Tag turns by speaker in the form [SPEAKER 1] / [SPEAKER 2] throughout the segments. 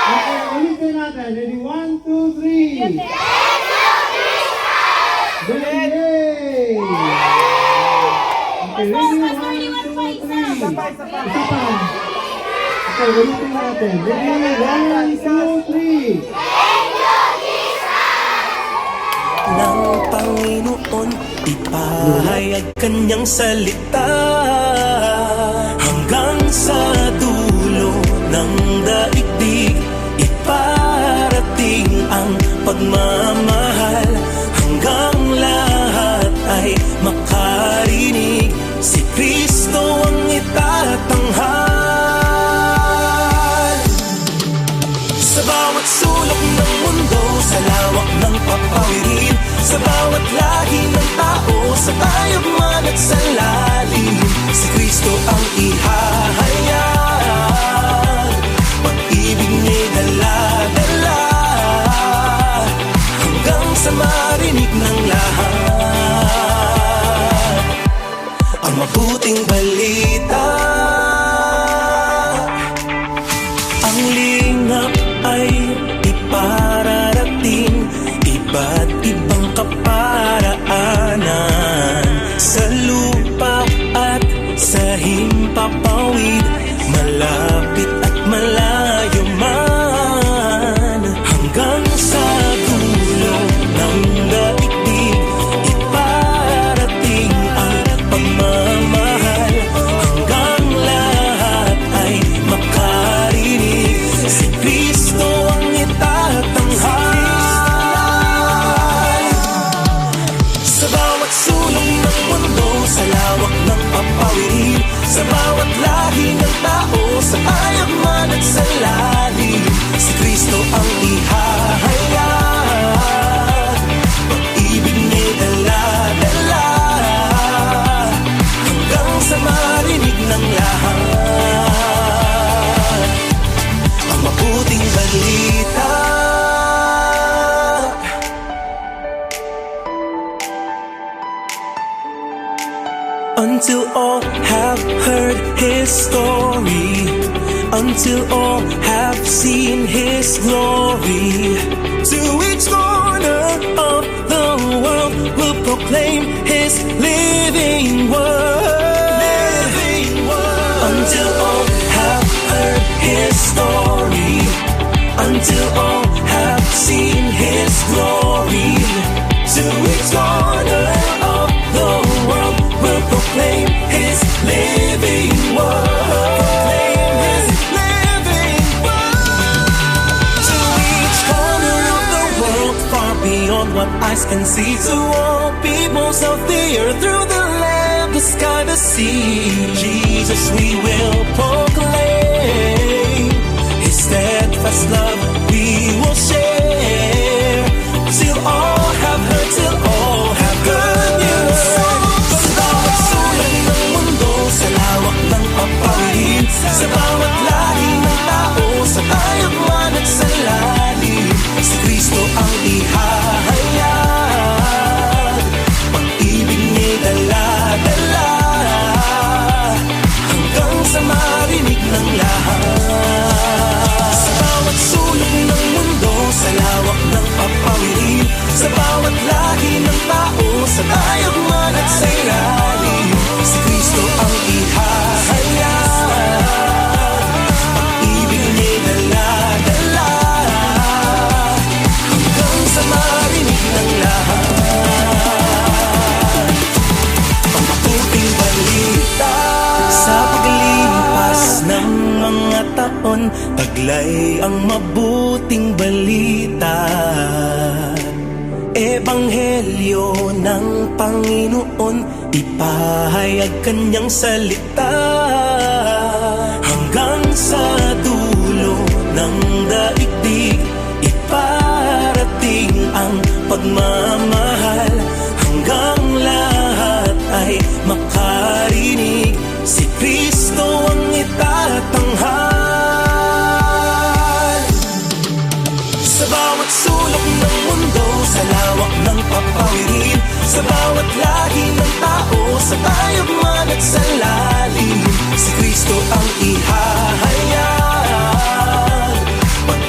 [SPEAKER 1] Okay, ulitin natin. Ready? 1, 2, 3. Yay! Okay, ready? 1, 2, 3. Isa pa. Okay, ulitin natin. Ready? 1, 2, 3.
[SPEAKER 2] Ng Panginoon, ipahayag kanyang salita hanggang sa dulo ng daigdig. Iparating ang pagmamahal hanggang lahat ay makarinig. Si Kristo ang itatanghal. Sa bawat sulok ng mundo, sa lawak ng papawirin, sa bawat lahi ng tao, sa tayog man at sa lalim, si Kristo ang ihahayag. Pag-ibig niya'y dala-dala hanggang sa marinig ng lahat ang mabuting balita. Ang lingap ay ipararating, iba't ibang kaparaanan, sa lupa at sa himpapawid, malapit at malayo man, hanggang sa dulo ng daigdig. Iparating ang pagmamahal hanggang lahat ay makarinig. Si Kristo ang itatanghal. Sa bawat sulong ng mundo, sa lawak ng papawirin, sa bawat lahi ng tao, sa tayog man at sa lalim, si Kristo ang ihahayag. Pag-ibig niya'y dala-dala hanggang sa marinig ng lahat ang mabuting balita. Until all have heard His story, until all have seen His glory, to each corner of the world will proclaim His living word. Until all have heard His story, until all have seen His glory, to each corner of the world will proclaim His living word. Proclaim His living word. To each corner of the world, far beyond what eyes can see, to all peoples of the earth, through the land, the sky, the sea, Jesus we will proclaim. His steadfast love we will share, till all have heard, till all have good news. Sa bawat sulok ng mundo, sa lawak ng papawirin, sa bawat lahi ng tao, sa tayog man at sa lalim, si Kristo ang ihahayag. Pag-ibig niya'y dala-dala hanggang sa marinig ng lahat. Sa bawat sulok ng mundo, sa lawak ng papawirin, sa bawat lahi ng tao, sa tayog man at sa ilalim, si Kristo ang ihahayag. Pag-ibig niya'y dala-dala hanggang sa marinig ng lahat ang mabuting balita. Sa paglipas ng mga taon, taglay ang mabuting balita. Ebanghelyo ng Panginoon, ipahayag kanyang salita hanggang sa dulo ng daigdig. Iparating ang pagmamahal hanggang lahat ay makarinig. Si Kristo ang itatanghal. Sa bawat sulok ng mundo, sa lawak ng papawirin, sa bawat lahi ng tao, sa tayog man at sa lalim, si Kristo ang ihahayag. Pag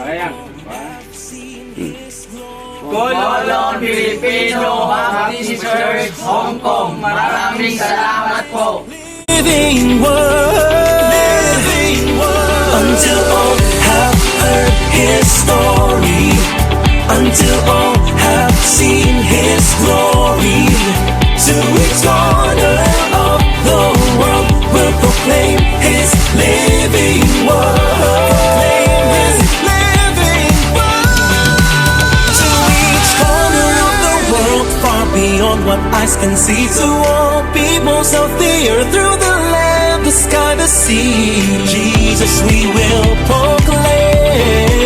[SPEAKER 3] Ayan. Kolon Filipino Baptist Church, Hong Kong. Maraming salamat po.
[SPEAKER 2] Living word, until all have heard his story, until all have seen his glory. To each corner of the world will proclaim his living word. Proclaim his living word. To each corner of the world, far beyond what eyes can see. To all peoples of the earth, through the land, the sky, the sea, Jesus we will proclaim.